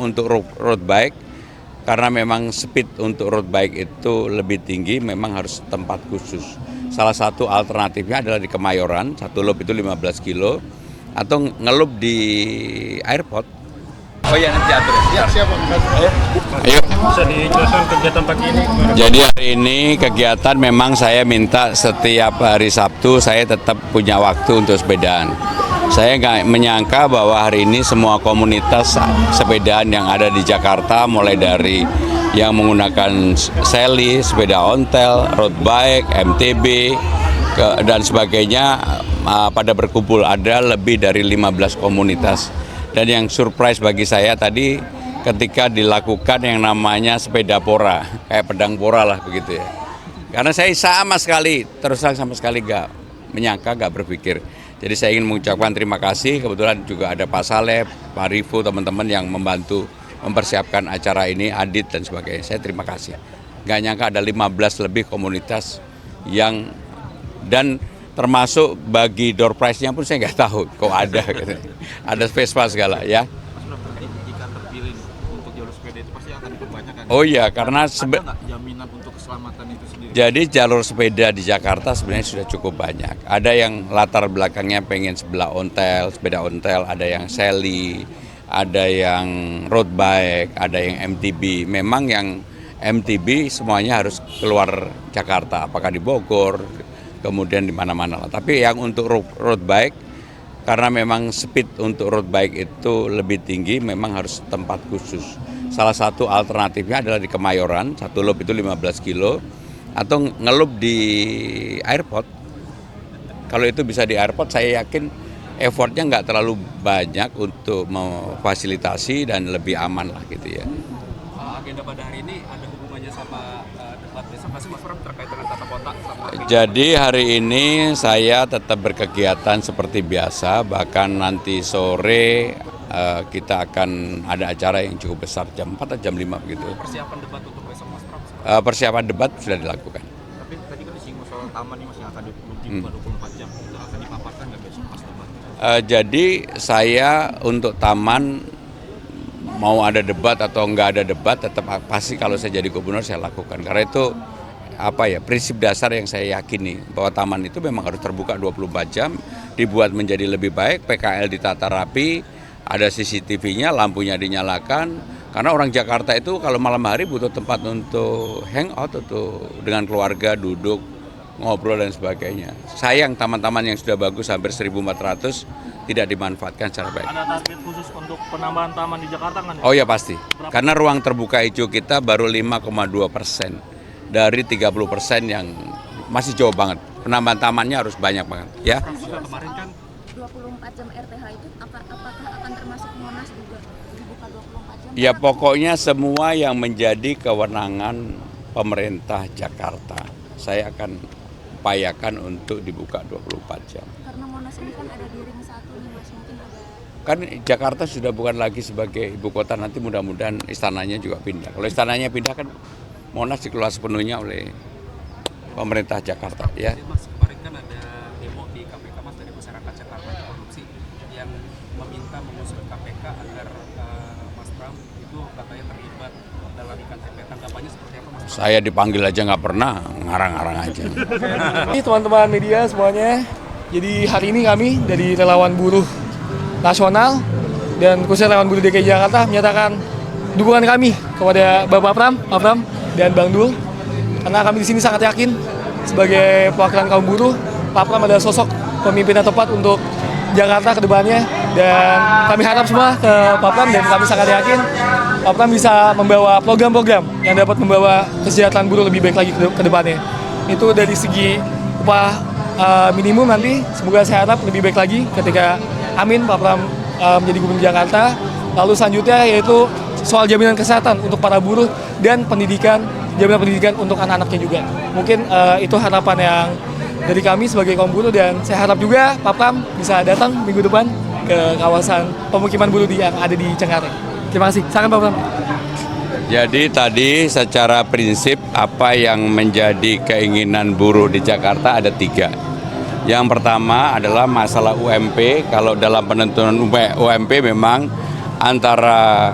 untuk road bike, karena memang speed untuk road bike itu lebih tinggi, memang harus tempat khusus. Salah satu alternatifnya adalah di Kemayoran, satu loop itu 15 kilo, atau ngelup di airport. Oh iya, nanti atur ya. Siap. Ayo. Bisa dijelaskan kegiatan pagi ini? Jadi hari ini kegiatan memang saya minta setiap hari Sabtu saya tetap punya waktu untuk sepedaan. Saya nggak menyangka bahwa hari ini semua komunitas sepedaan yang ada di Jakarta, mulai dari yang menggunakan seli, sepeda ontel, road bike, MTB, dan sebagainya, pada berkumpul. Ada lebih dari 15 komunitas. Dan yang surprise bagi saya tadi ketika dilakukan yang namanya sepeda pora, kayak pedang pora lah begitu ya. Karena saya sama sekali, terus terang sama sekali nggak menyangka, nggak berpikir. Jadi saya ingin mengucapkan terima kasih, kebetulan juga ada Pak Saleh, Pak Rifu, teman-teman yang membantu mempersiapkan acara ini, Adit dan sebagainya. Saya terima kasih. Nggak nyangka ada 15 lebih komunitas yang, dan termasuk bagi door prize-nya pun saya nggak tahu kok ada. Gitu. Ada Vespa segala ya. Jika terpilih untuk jalur sepeda itu pasti akan diperbanyak. Oh iya, karena ada nggak jaminan untuk keselamatan itu sendiri? Jadi jalur sepeda di Jakarta sebenarnya sudah cukup banyak. Ada yang latar belakangnya pengen sebelah ontel, sepeda ontel, ada yang seli, ada yang road bike, ada yang MTB. Memang yang MTB semuanya harus keluar Jakarta, apakah di Bogor, kemudian di mana-mana lah. Tapi yang untuk road bike, karena memang speed untuk road bike itu lebih tinggi, memang harus tempat khusus. Salah satu alternatifnya adalah di Kemayoran, satu loop itu 15 kilo, atau ngelup di airport. Kalau itu bisa di airport, saya yakin effortnya nggak terlalu banyak untuk memfasilitasi dan lebih aman lah gitu ya. Agenda pada hari ini ada hubungannya sama debat besok, masih Mas Pram, terkait dengan tata kota? Jadi hari ini saya tetap berkegiatan seperti biasa, bahkan nanti sore kita akan ada acara yang cukup besar, jam 4 atau jam 5 begitu. Persiapan debat untuk besok, Mas Pram? Persiapan debat sudah dilakukan. Tapi tadi kan disinggung soal taman nih Mas, yang akan dibuka 24 jam, itu akan dipaparkan nggak besok pas debat? Jadi saya untuk taman, mau ada debat atau nggak ada debat, tetap pasti kalau saya jadi gubernur saya lakukan. Karena itu prinsip dasar yang saya yakini, bahwa taman itu memang harus terbuka 24 jam, dibuat menjadi lebih baik, PKL ditata rapi, ada CCTV-nya, lampunya dinyalakan. Karena orang Jakarta itu kalau malam hari butuh tempat untuk hangout, untuk dengan keluarga, duduk, ngobrol dan sebagainya. Sayang taman-taman yang sudah bagus hampir 1.400 tidak dimanfaatkan secara baik. Ada target khusus untuk penambahan taman di Jakarta kan? Oh ya pasti, karena ruang terbuka hijau kita baru 5,2% dari 30% yang masih jauh banget. Penambahan tamannya harus banyak banget ya. Kemarin kan 24 jam RTH itu apakah akan termasuk Monas juga dibuka 24 jam? Ya pokoknya semua yang menjadi kewenangan pemerintah Jakarta, saya akan upayakan untuk dibuka 24 jam. Karena Monas ini kan ada di ring 1 nih Mas, mungkin ada. Kan Jakarta sudah bukan lagi sebagai ibu kota, nanti mudah-mudahan istananya juga pindah. Kalau istananya pindah kan Monas dikelola sepenuhnya oleh pemerintah Jakarta ya. Mas, kemarin kan ada demo di KPK Mas dari masyarakat Jakarta korupsi yang meminta mengusut KPK agar Mas Pram itu katanya terlibat dalam iktp. Tanggapannya seperti apa Mas? Saya dipanggil aja nggak pernah, ngarang-ngarang aja. Ini teman-teman media semuanya, jadi hari ini kami dari relawan buruh nasional dan khususnya relawan buruh DKI Jakarta menyatakan dukungan kami kepada Bapak Pram, Pak Pram dan Bang Dul, karena kami di sini sangat yakin sebagai perwakilan kaum buruh, Pak Pram adalah sosok pemimpin yang tepat untuk Jakarta ke depannya, dan kami harap semua ke Pak Pram, dan kami sangat yakin Pak Pram bisa membawa program-program yang dapat membawa kesejahteraan buruh lebih baik lagi ke depannya. Itu dari segi upah minimum nanti, semoga saya harap lebih baik lagi ketika amin Pak Pram menjadi gubernur Jakarta. Lalu selanjutnya yaitu soal jaminan kesehatan untuk para buruh dan jaminan pendidikan untuk anak-anaknya juga. Mungkin itu harapan yang dari kami sebagai kaum buruh, dan saya harap juga Pak Pram bisa datang minggu depan ke kawasan pemukiman buruh yang ada di Cengkareng. Terima kasih. Silakan Pak Pram. Jadi tadi secara prinsip apa yang menjadi keinginan buruh di Jakarta ada 3. Yang pertama adalah masalah UMP. Kalau dalam penentuan UMP memang antara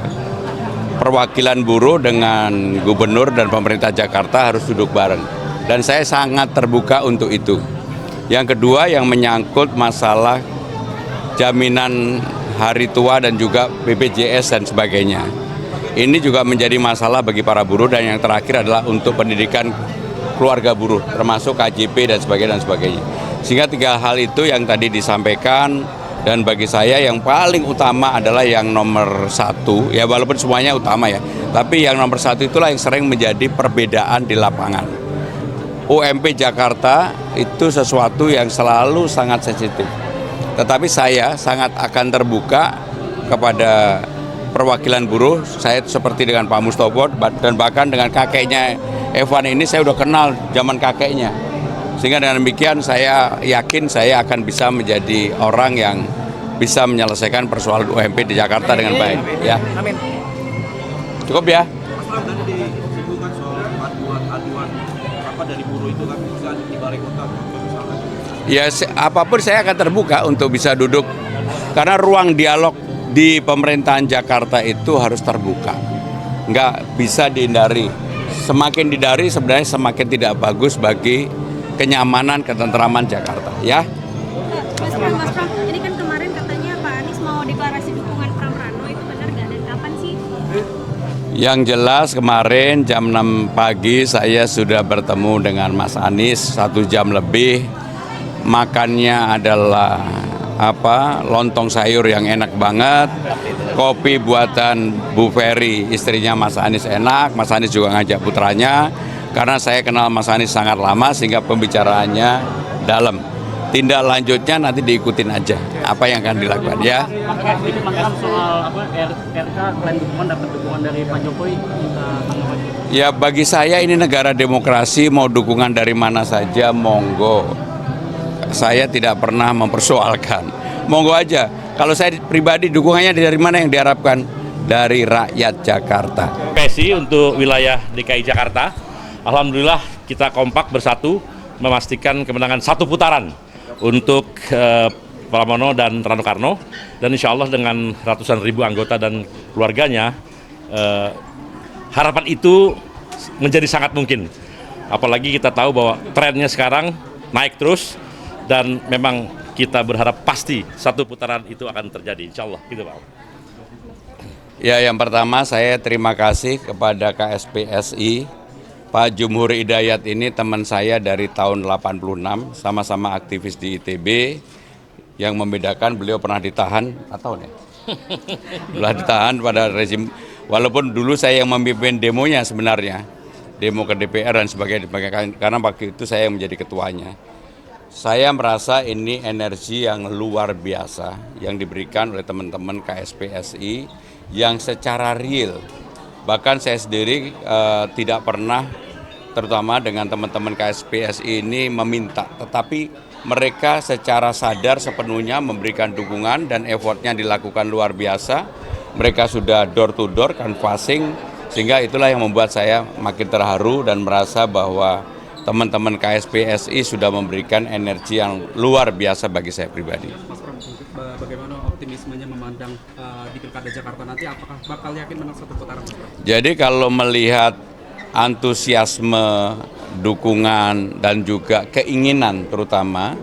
perwakilan buruh dengan gubernur dan pemerintah Jakarta harus duduk bareng. Dan saya sangat terbuka untuk itu. Yang kedua yang menyangkut masalah jaminan hari tua dan juga BPJS dan sebagainya. Ini juga menjadi masalah bagi para buruh, dan yang terakhir adalah untuk pendidikan keluarga buruh, termasuk KJP dan sebagainya. Sehingga tiga hal itu yang tadi disampaikan, dan bagi saya yang paling utama adalah yang nomor satu, ya walaupun semuanya utama ya, tapi yang nomor satu itulah yang sering menjadi perbedaan di lapangan. UMP Jakarta itu sesuatu yang selalu sangat sensitif. Tetapi saya sangat akan terbuka kepada perwakilan buruh. Saya seperti dengan Pak Mustopo dan bahkan dengan kakeknya Evan ini saya udah kenal zaman kakeknya. Sehingga dengan demikian saya yakin saya akan bisa menjadi orang yang bisa menyelesaikan persoalan UMP di Jakarta dengan baik. Ya. Amin. Cukup ya. Mas Pram, tadi disinggung soal aduan apa dari buruh itu kan bisa di balai kota misalkan. Ya apapun saya akan terbuka untuk bisa duduk, karena ruang dialog di pemerintahan Jakarta itu harus terbuka, nggak bisa dihindari. Semakin dihindari sebenarnya semakin tidak bagus bagi kenyamanan, ketentraman Jakarta. Ya. Mas Pram, ini kan kemarin katanya Pak Anies mau deklarasi dukungan Pram Rano, itu benar nggak, dan kapan sih? Yang jelas kemarin jam 6 pagi saya sudah bertemu dengan Mas Anies 1 jam lebih. Makannya adalah lontong sayur yang enak banget, kopi buatan Bu Ferry, istrinya Mas Anies enak. Mas Anies juga ngajak putranya, karena saya kenal Mas Anies sangat lama sehingga pembicaraannya dalam. Tindak lanjutnya nanti diikutin aja apa yang akan dilakukan ya. Sedikit Mas soal RK selain dukungan dapat dukungan dari Pak Jokowi, minta tanggapan. Ya bagi saya ini negara demokrasi, mau dukungan dari mana saja monggo. Saya tidak pernah mempersoalkan. Monggo aja. Kalau saya pribadi dukungannya dari mana yang diharapkan? Dari rakyat Jakarta. PSI untuk wilayah DKI Jakarta, alhamdulillah kita kompak bersatu memastikan kemenangan satu putaran untuk Pramono dan Rano Karno, dan insya Allah dengan ratusan ribu anggota dan keluarganya, harapan itu menjadi sangat mungkin. Apalagi kita tahu bahwa trennya sekarang naik terus, dan memang kita berharap pasti satu putaran itu akan terjadi, insya Allah. Gitu, Pak. Ya, yang pertama saya terima kasih kepada KSPSI. Pak Jumhur Hidayat ini teman saya dari tahun 86, sama-sama aktivis di ITB. Yang membedakan beliau pernah ditahan, atau ya? Pernah ditahan pada rezim, walaupun dulu saya yang memimpin demonya sebenarnya, demo ke DPR dan sebagainya, karena waktu itu saya yang menjadi ketuanya. Saya merasa ini energi yang luar biasa yang diberikan oleh teman-teman KSPSI yang secara real. Bahkan saya sendiri tidak pernah, terutama dengan teman-teman KSPSI ini meminta, tetapi mereka secara sadar sepenuhnya memberikan dukungan dan effortnya dilakukan luar biasa. Mereka sudah door to door canvassing, sehingga itulah yang membuat saya makin terharu dan merasa bahwa teman-teman KSPSI sudah memberikan energi yang luar biasa bagi saya pribadi. Mas Pram, bagaimana optimismenya memandang di Pilkada Jakarta nanti, apakah bakal yakin menang satu putaran, Mas Pram? Jadi kalau melihat antusiasme, dukungan, dan juga keinginan terutama,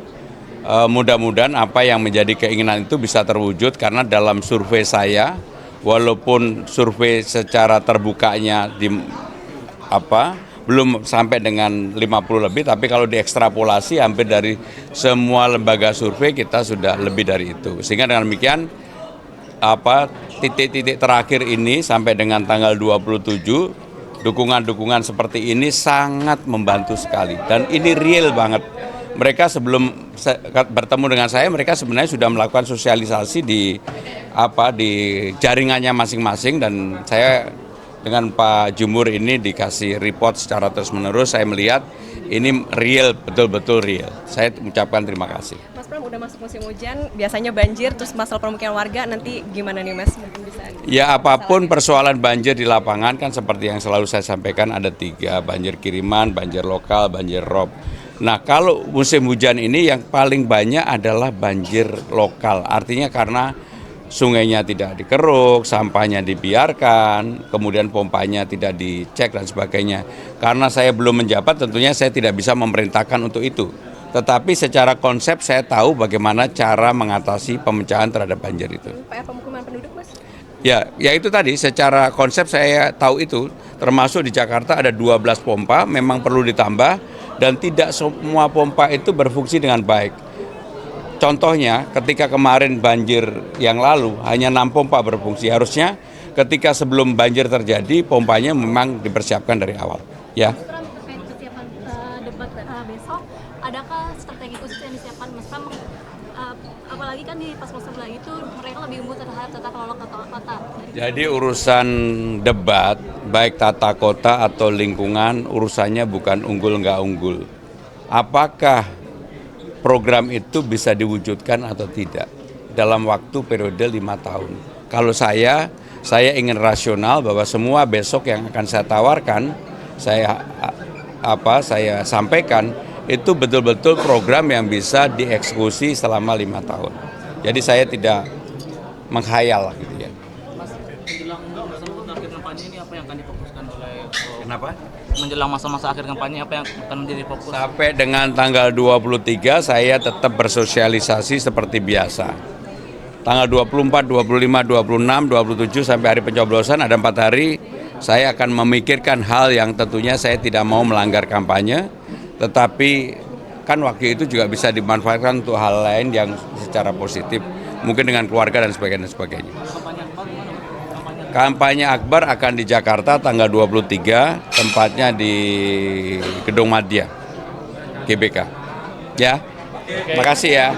mudah-mudahan apa yang menjadi keinginan itu bisa terwujud, karena dalam survei saya, walaupun survei secara terbukanya belum sampai dengan 50 lebih, tapi kalau diekstrapolasi hampir dari semua lembaga survei kita sudah lebih dari itu. Sehingga dengan demikian titik-titik terakhir ini sampai dengan tanggal 27, dukungan-dukungan seperti ini sangat membantu sekali, dan ini real banget. Mereka sebelum bertemu dengan saya, mereka sebenarnya sudah melakukan sosialisasi di jaringannya masing-masing, dan saya dengan Pak Jumhur ini dikasih report secara terus-menerus. Saya melihat ini real, betul-betul real. Saya mengucapkan terima kasih. Mas Pram, udah masuk musim hujan, biasanya banjir, terus masalah permukiman warga, nanti gimana nih Mas? Mungkin bisa ya, apapun persoalan banjir di lapangan kan seperti yang selalu saya sampaikan, ada 3, banjir kiriman, banjir lokal, banjir rob. Nah, kalau musim hujan ini yang paling banyak adalah banjir lokal, artinya karena sungainya tidak dikeruk, sampahnya dibiarkan, kemudian pompanya tidak dicek dan sebagainya. Karena saya belum menjabat, tentunya saya tidak bisa memerintahkan untuk itu. Tetapi secara konsep saya tahu bagaimana cara mengatasi pemecahan terhadap banjir itu. PR pemukiman penduduk, Mas? Ya itu tadi secara konsep saya tahu itu, termasuk di Jakarta ada 12 pompa, memang perlu ditambah dan tidak semua pompa itu berfungsi dengan baik. Contohnya ketika kemarin banjir yang lalu hanya 6 pompa berfungsi, harusnya ketika sebelum banjir terjadi pompanya memang dipersiapkan dari awal. Ya. Terkait kesiapan debat besok, adakah strategi khusus yang disiapkan Mas Pram? Apalagi kan di pas sebelah itu mereka lebih unggul terhadap tata kelola kota. Jadi urusan debat, baik tata kota atau lingkungan, urusannya bukan unggul nggak unggul. Apakah program itu bisa diwujudkan atau tidak dalam waktu periode 5 tahun? Kalau saya ingin rasional bahwa semua besok yang akan saya tawarkan, saya sampaikan, itu betul-betul program yang bisa dieksekusi selama 5 tahun. Jadi saya tidak menghayal gitu ya. Mas, menjelang masa akhir kampanye ini apa yang akan difokuskan oleh Kenapa? menjelang masa-masa akhir kampanye apa yang akan menjadi fokus? Sampai dengan tanggal 23 saya tetap bersosialisasi seperti biasa. Tanggal 24, 25, 26, 27 sampai hari pencoblosan ada 4 hari saya akan memikirkan hal yang tentunya saya tidak mau melanggar kampanye. Tetapi kan waktu itu juga bisa dimanfaatkan untuk hal lain yang secara positif, mungkin dengan keluarga dan sebagainya. Kampanye akbar akan di Jakarta tanggal 23, tempatnya di Gedung Madya, GBK. Ya, makasih ya.